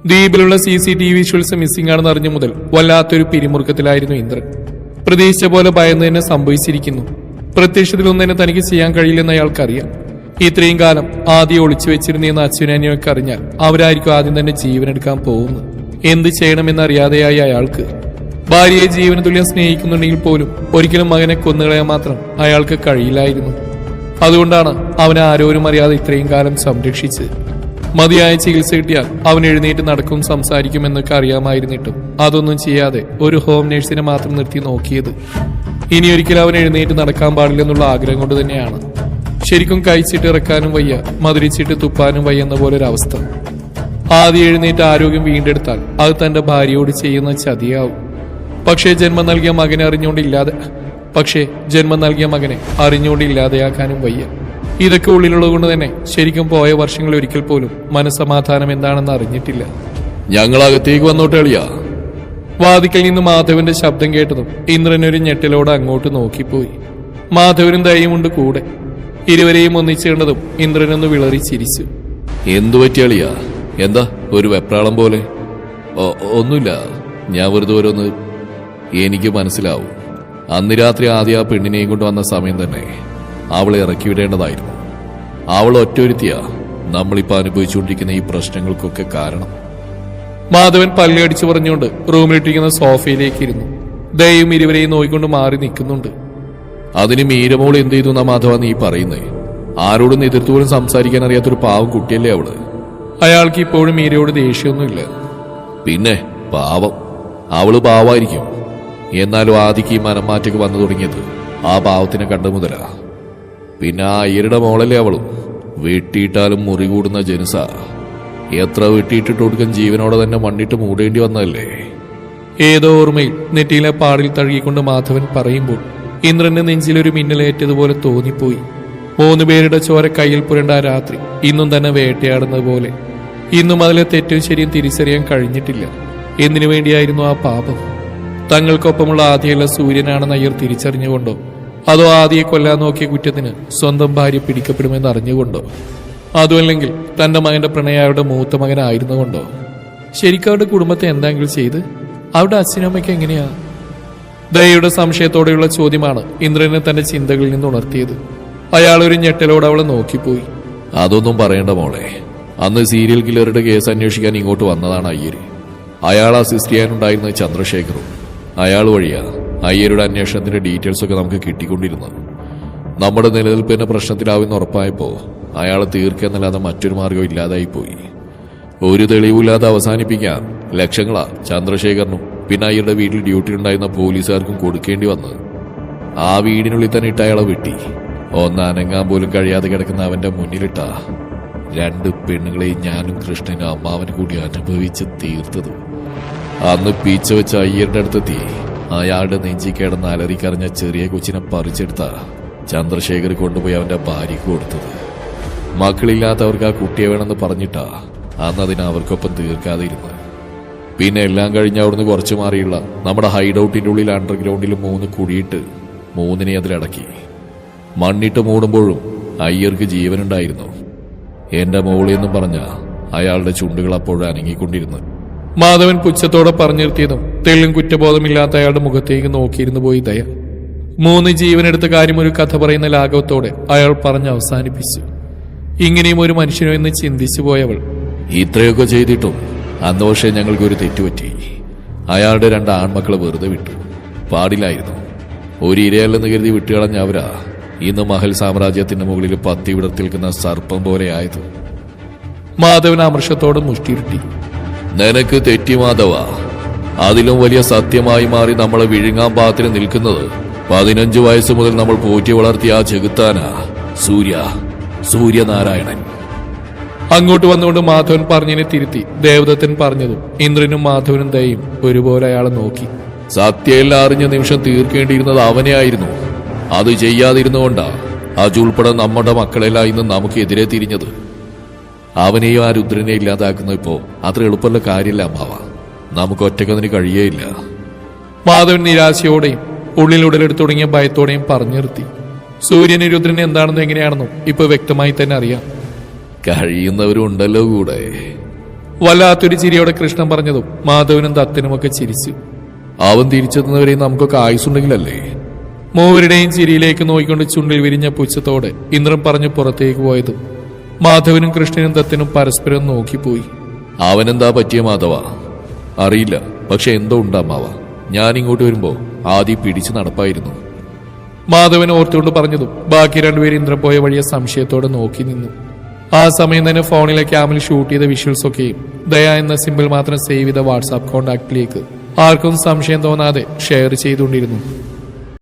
ദ്വീപിലുള്ള CCTV visuals missing ആണെന്ന് അറിഞ്ഞ മുതൽ വല്ലാത്തൊരു പിരിമുറുക്കത്തിലായിരുന്നു ഇന്ദ്രൻ. പ്രതീക്ഷിച്ച പോലെ ഭയന്ന് തന്നെ സംഭവിച്ചിരിക്കുന്നു. പ്രത്യക്ഷത്തിലൊന്നും തന്നെ തനിക്ക് ചെയ്യാൻ കഴിയില്ലെന്ന് അയാൾക്കറിയാം. ഇത്രയും കാലം ആദ്യം ഒളിച്ചു വെച്ചിരുന്നെന്ന് അച്ഛനനിയൊക്കെ അറിഞ്ഞാൽ അവരായിരിക്കും ആദ്യം തന്നെ ജീവനെടുക്കാൻ പോകുന്നു. എന്ത് ചെയ്യണമെന്നറിയാതെയായി അയാൾക്ക്. ഭാര്യയെ ജീവന തുല്യം സ്നേഹിക്കുന്നുണ്ടെങ്കിൽ പോലും ഒരിക്കലും മകനെ കൊന്നുകളയാൻ മാത്രം അയാൾക്ക് കഴിയില്ലായിരുന്നു. അതുകൊണ്ടാണ് അവനെ ആരോരും അറിയാതെ ഇത്രയും കാലം സംരക്ഷിച്ച്. മതിയായ ചികിത്സ കിട്ടിയാൽ അവൻ എഴുന്നേറ്റ് നടക്കും, സംസാരിക്കും എന്നൊക്കെ അറിയാമായിരുന്നിട്ടും അതൊന്നും ചെയ്യാതെ ഒരു ഹോം നേഴ്സിനെ മാത്രം നിർത്തി നോക്കിയത്. ഇനിയൊരിക്കലും അവൻ എഴുന്നേറ്റ് നടക്കാൻ പാടില്ലെന്നുള്ള ആഗ്രഹം കൊണ്ട് തന്നെയാണ്. ശരിക്കും കഴിച്ചിട്ട് ഇറക്കാനും വയ്യ, മധുരിച്ചിട്ട് തുപ്പാനും വയ്യ എന്ന പോലെ ഒരവസ്ഥ. ആദ്യം എഴുന്നേറ്റ് ആരോഗ്യം വീണ്ടെടുത്താൽ അത് തന്റെ ഭാര്യയോട് ചെയ്യുന്ന ചതിയാവും. പക്ഷേ ജന്മം നൽകിയ മകനെ അറിഞ്ഞുകൊണ്ടില്ലാതെയാക്കാനും വയ്യ. ഇതൊക്കെ ഉള്ളിലുള്ളത് കൊണ്ട് തന്നെ ശരിക്കും പോയ വർഷങ്ങളിൽ ഒരിക്കൽ പോലും മനസ്സമാധാനം എന്താണെന്ന് അറിഞ്ഞിട്ടില്ല. ഞങ്ങളകത്തേക്ക് വന്നോട്ടെ അളിയാ. വാതിക്കൽ നിന്ന് മാധവന്റെ ശബ്ദം കേട്ടതും ഇന്ദ്രനൊരു ഞെട്ടലോടെ അങ്ങോട്ട് നോക്കിപ്പോയി. മാധവനും ദയയുമുണ്ട് കൂടെ. ഇരുവരെയും ഒന്നിച്ചു കണ്ടതും ഇന്ദ്രനൊന്ന് വിളറി ചിരിച്ചു. എന്തു പറ്റിയാളിയാ? എന്താ ഒരു വെപ്രാളം പോലെ? ഒന്നുമില്ല, ഞാൻ വെറുതെ ഓരോന്ന്. എനിക്ക് മനസ്സിലാവും, അന്ന് രാത്രി ആദ്യം ആ പെണ്ണിനെയും കൊണ്ട് വന്ന സമയം തന്നെ അവളെ ഇറക്കി വിടേണ്ടതായിരുന്നു. അവൾ ഒറ്റൊരുത്തിയാ നമ്മളിപ്പോ അനുഭവിച്ചുകൊണ്ടിരിക്കുന്ന ഈ പ്രശ്നങ്ങൾക്കൊക്കെ കാരണം. മാധവൻ പല്ലടിച്ചു പറഞ്ഞുകൊണ്ട് റൂമിലിട്ടിരിക്കുന്ന സോഫയിലേക്ക് ഇരുന്നു. ദയയും ഇരുവരെയും നോയിക്കൊണ്ട് മാറി നിൽക്കുന്നുണ്ട്. അതിന് മീരമോൾ എന്ത് ചെയ്തു എന്നാ മാധവ നീ പറയുന്നേ? ആരോടും എതിർത്തുപോലും സംസാരിക്കാൻ അറിയാത്തൊരു പാവം കുട്ടിയല്ലേ അവള്. അയാൾക്ക് ഇപ്പോഴും മീരയോട് ദേഷ്യമൊന്നുമില്ല. പിന്നെ പാവം, അവള് പാവായിരിക്കും. എന്നാലും ആദിക്ക് ഈ മനംമാറ്റൊക്കെ വന്നു തുടങ്ങിയത് ആ പാവത്തിനെ കണ്ടു മുതലാ. പിന്നെ ആ അയ്യരുടെ മോളല്ലേ അവളും. വെട്ടിയിട്ടാലും മുറി കൂടുന്ന ജനുസ. എത്ര വെട്ടിയിട്ടിട്ട് കൊടുക്കാൻ ജീവനോടെ തന്നെ മണ്ണിട്ട് മൂടേണ്ടി വന്നതല്ലേ. ഏതോ ഓർമ്മയിൽ നെറ്റിയിലെ പാടിൽ തഴുകിക്കൊണ്ട് മാധവൻ പറയുമ്പോൾ ഇന്ദ്രന്റെ നെഞ്ചിലൊരു മിന്നലേറ്റതുപോലെ തോന്നിപ്പോയി. 3 പേരുടെ ചോര കയ്യിൽ പുരണ്ട ആ രാത്രി ഇന്നും തന്നെ വേട്ടയാടുന്നത് പോലെ. ഇന്നും അതിലെ തെറ്റും ശരിയും തിരിച്ചറിയാൻ കഴിഞ്ഞിട്ടില്ല. എന്തിനു വേണ്ടിയായിരുന്നു ആ പാപം? തങ്ങൾക്കൊപ്പമുള്ള ആദ്യമല്ല സൂര്യനാണെന്ന് അയ്യർ തിരിച്ചറിഞ്ഞുകൊണ്ടോ, അതോ ആദ്യയെ കൊല്ലാൻ നോക്കിയ കുറ്റത്തിന് സ്വന്തം ഭാര്യ പിടിക്കപ്പെടുമെന്ന് അറിഞ്ഞുകൊണ്ടോ, അതുമല്ലെങ്കിൽ തന്റെ മകന്റെ പ്രണയായുടെ മൂത്ത മകനായിരുന്നുകൊണ്ടോ? ശരിക്കും അവരുടെ കുടുംബത്തെ എന്തെങ്കിലും ചെയ്ത് അവരുടെ അച്ഛനമ്മയ്ക്ക് എങ്ങനെയാ? ദയയുടെ സംശയത്തോടെയുള്ള ചോദ്യമാണ് ഇന്ദ്രനെ തന്റെ ചിന്തകളിൽ നിന്ന് ഉണർത്തിയത്. അയാൾ ഒരു ഞെട്ടലോടെ അവളെ നോക്കിപ്പോയി. അതൊന്നും പറയണ്ട മോളെ. അന്ന് സീരിയൽ കില്ലറുടെ കേസ് അന്വേഷിക്കാൻ ഇങ്ങോട്ട് വന്നതാണ് അയ്യര്. അയാൾ അസിസ്റ്റ് ചെയ്യാനുണ്ടായിരുന്നത് ചന്ദ്രശേഖറും. അയാൾ വഴിയാ അയ്യരുടെ അന്വേഷണത്തിന്റെ ഡീറ്റെയിൽസ് ഒക്കെ നമുക്ക് കിട്ടിക്കൊണ്ടിരുന്നത്. നമ്മുടെ നിലനിൽപ്പിന്റെ പ്രശ്നത്തിലാവുന്ന ഉറപ്പായപ്പോ അയാളെ തീർക്കെന്നല്ലാതെ മറ്റൊരു മാർഗം ഇല്ലാതായി പോയി. ഒരു തെളിവില്ലാതെ അവസാനിപ്പിക്കാൻ ലക്ഷങ്ങളാ ചന്ദ്രശേഖരനും പിന്നെ അയ്യരുടെ വീട്ടിൽ ഡ്യൂട്ടി ഉണ്ടായിരുന്ന പോലീസുകാർക്കും കൊടുക്കേണ്ടി വന്നത്. ആ വീടിനുള്ളിൽ തന്നെ ഇട്ട അയാളെ വെട്ടി ഒന്നനങ്ങാൻ പോലും കഴിയാതെ കിടക്കുന്ന അവന്റെ മുന്നിലിട്ട 2 പെണ്ണുങ്ങളെയും ഞാനും കൃഷ്ണനും അമ്മാവനും കൂടി അനുഭവിച്ച് തീർത്തത്. അന്ന് പീച്ച വെച്ച അയ്യരുടെ അടുത്തെത്തി അയാളുടെ നെഞ്ചി കിടന്ന് അലറിക്കറിഞ്ഞ ചെറിയ കൊച്ചിനെ പറിച്ചെടുത്ത ചന്ദ്രശേഖർ കൊണ്ടുപോയി അവന്റെ ഭാര്യയ്ക്ക് കൊടുത്തത്. മക്കളില്ലാത്തവർക്ക് ആ കുട്ടിയെ വേണമെന്ന് പറഞ്ഞിട്ടാ അന്ന് അതിനെ അവർക്കൊപ്പം തീർക്കാതെ ഇരുന്നത്. പിന്നെ എല്ലാം കഴിഞ്ഞ് അവിടുന്ന് കുറച്ചു മാറിയുള്ള നമ്മുടെ ഹൈഡൌട്ടിന്റെ ഉള്ളിൽ അണ്ടർഗ്രൗണ്ടിൽ 3 കുടിയിട്ട് 3നെ അതിലടക്കി. മണ്ണിട്ട് മൂടുമ്പോഴും അയ്യർക്ക് ജീവനുണ്ടായിരുന്നു. എന്റെ മോളെന്നും പറഞ്ഞ അയാളുടെ ചുണ്ടുകൾ അപ്പോഴും അനങ്ങിക്കൊണ്ടിരുന്നു. മാധവൻ പുച്ഛത്തോടെ പറഞ്ഞു നിർത്തിയതും തെളിയും കുറ്റബോധമില്ലാത്ത അയാളുടെ മുഖത്തേക്ക് നോക്കിയിരുന്നു പോയി ദയ. 3 ജീവനെടുത്ത കാര്യം ഒരു കഥ പറയുന്ന ലാഘവത്തോടെ അയാൾ പറഞ്ഞ് അവസാനിപ്പിച്ചു. ഇങ്ങനെയും ഒരു മനുഷ്യനോ എന്ന് ചിന്തിച്ചു പോയവൾ, ഇത്രയൊക്കെ ചെയ്തിട്ടും അന്ന് പക്ഷേ ഞങ്ങൾക്കൊരു തെറ്റുപറ്റി. അയാളുടെ 2 ആൺമക്കളെ വെറുതെ വിട്ടു. പാടില്ലായിരുന്നു. ഒരു ഇരയല്ലെന്ന് കരുതി വിട്ടുകളഞ്ഞ അവരാ ഇന്ന് മഹൽ സാമ്രാജ്യത്തിന്റെ മുകളിൽ പത്തി വിടർത്തിൽക്കുന്ന സർപ്പം പോലെ ആയത്. മാധവൻ അമർഷത്തോടെ മുഷ്ടിയിരുട്ടി. നിനക്ക് തെറ്റി മാധവ. അതിലും വലിയ സത്യമായി മാറി നമ്മളെ വിഴുങ്ങാൻ പാകത്തിന് നിൽക്കുന്നത് 15 വയസ്സ് മുതൽ നമ്മൾ പോറ്റി വളർത്തിയ ആ ചെകുത്താനാ സൂര്യനാരായണൻ. അങ്ങോട്ട് വന്നുകൊണ്ട് മാധവൻ പറഞ്ഞതിനെ തിരുത്തി ദേവദത്തൻ പറഞ്ഞതും ഇന്ദ്രനും മാധവനും ദയയും ഒരുപോലെ അയാളെ നോക്കി. സത്യമെല്ലാം അറിഞ്ഞ നിമിഷം തീർക്കേണ്ടിയിരുന്നത് അവനെ ആയിരുന്നു. അത് ചെയ്യാതിരുന്നുകൊണ്ടാ അജുൾപ്പെടെ നമ്മുടെ മക്കളെല്ലാം ഇന്ന് നമുക്കെതിരെ തിരിഞ്ഞത്. അവനെയും ആ രുദ്രനെ ഇല്ലാതാക്കുന്ന ഇപ്പോ അത്ര എളുപ്പമുള്ള കാര്യമില്ല അമ്മാവ. നമുക്ക് ഒറ്റക്കതിന് കഴിയേയില്ല. മാധവൻ നിരാശയോടെയും ഉള്ളിലുടലെടുത്തു തുടങ്ങിയ ഭയത്തോടെയും പറഞ്ഞു നിർത്തി. സൂര്യന് രുദ്രൻ എന്താണെന്നും എങ്ങനെയാണെന്നും ഇപ്പൊ വ്യക്തമായി തന്നെ അറിയാം. കഴിയുന്നവരും ഉണ്ടല്ലോ കൂടെ. വല്ലാത്തൊരു ചിരിയോടെ കൃഷ്ണൻ പറഞ്ഞതും മാധവനും ദത്തനുമൊക്കെ ചിരിച്ചു. അവൻ തിരിച്ചെത്തുന്നവരെയും നമുക്കൊക്കെ ആയുസുണ്ടെങ്കിലല്ലേ? മൂവരുടെയും ചിരിയിലേക്ക് നോക്കിക്കൊണ്ട് ചുണ്ടിൽ വിരിഞ്ഞ പുച്ഛത്തോടെ ഇന്ദ്രൻ പറഞ്ഞു പുറത്തേക്ക് പോയതും മാധവനും കൃഷ്ണനും ദത്തനും പരസ്പരം നോക്കിപ്പോയി. അവനെന്താ പറ്റിയ മാധവ? അറിയില്ല, പക്ഷെ എന്തോ ഉണ്ടാമാവ. ഞാൻ ഇങ്ങോട്ട് വരുമ്പോ ആദ്യം പിടിച്ചു നടപ്പായിരുന്നു. മാധവൻ ഓർത്തുകൊണ്ട് പറഞ്ഞതും ബാക്കി രണ്ടുപേരും ഇന്ദ്രൻ പോയ വഴിയെ സംശയത്തോടെ നോക്കി നിന്നു. ആ സമയം തന്നെ ഫോണിലെ ക്യാമിൽ ഷൂട്ട് ചെയ്ത വിഷ്വൽസ് ഒക്കെയും ദയ എന്ന സിമ്പിൾ മാത്രം സേവ് ചെയ്ത വാട്സാപ്പ് കോണ്ടാക്റ്റിലേക്ക് ആർക്കും സംശയം തോന്നാതെ ഷെയർ ചെയ്തുകൊണ്ടിരുന്നു.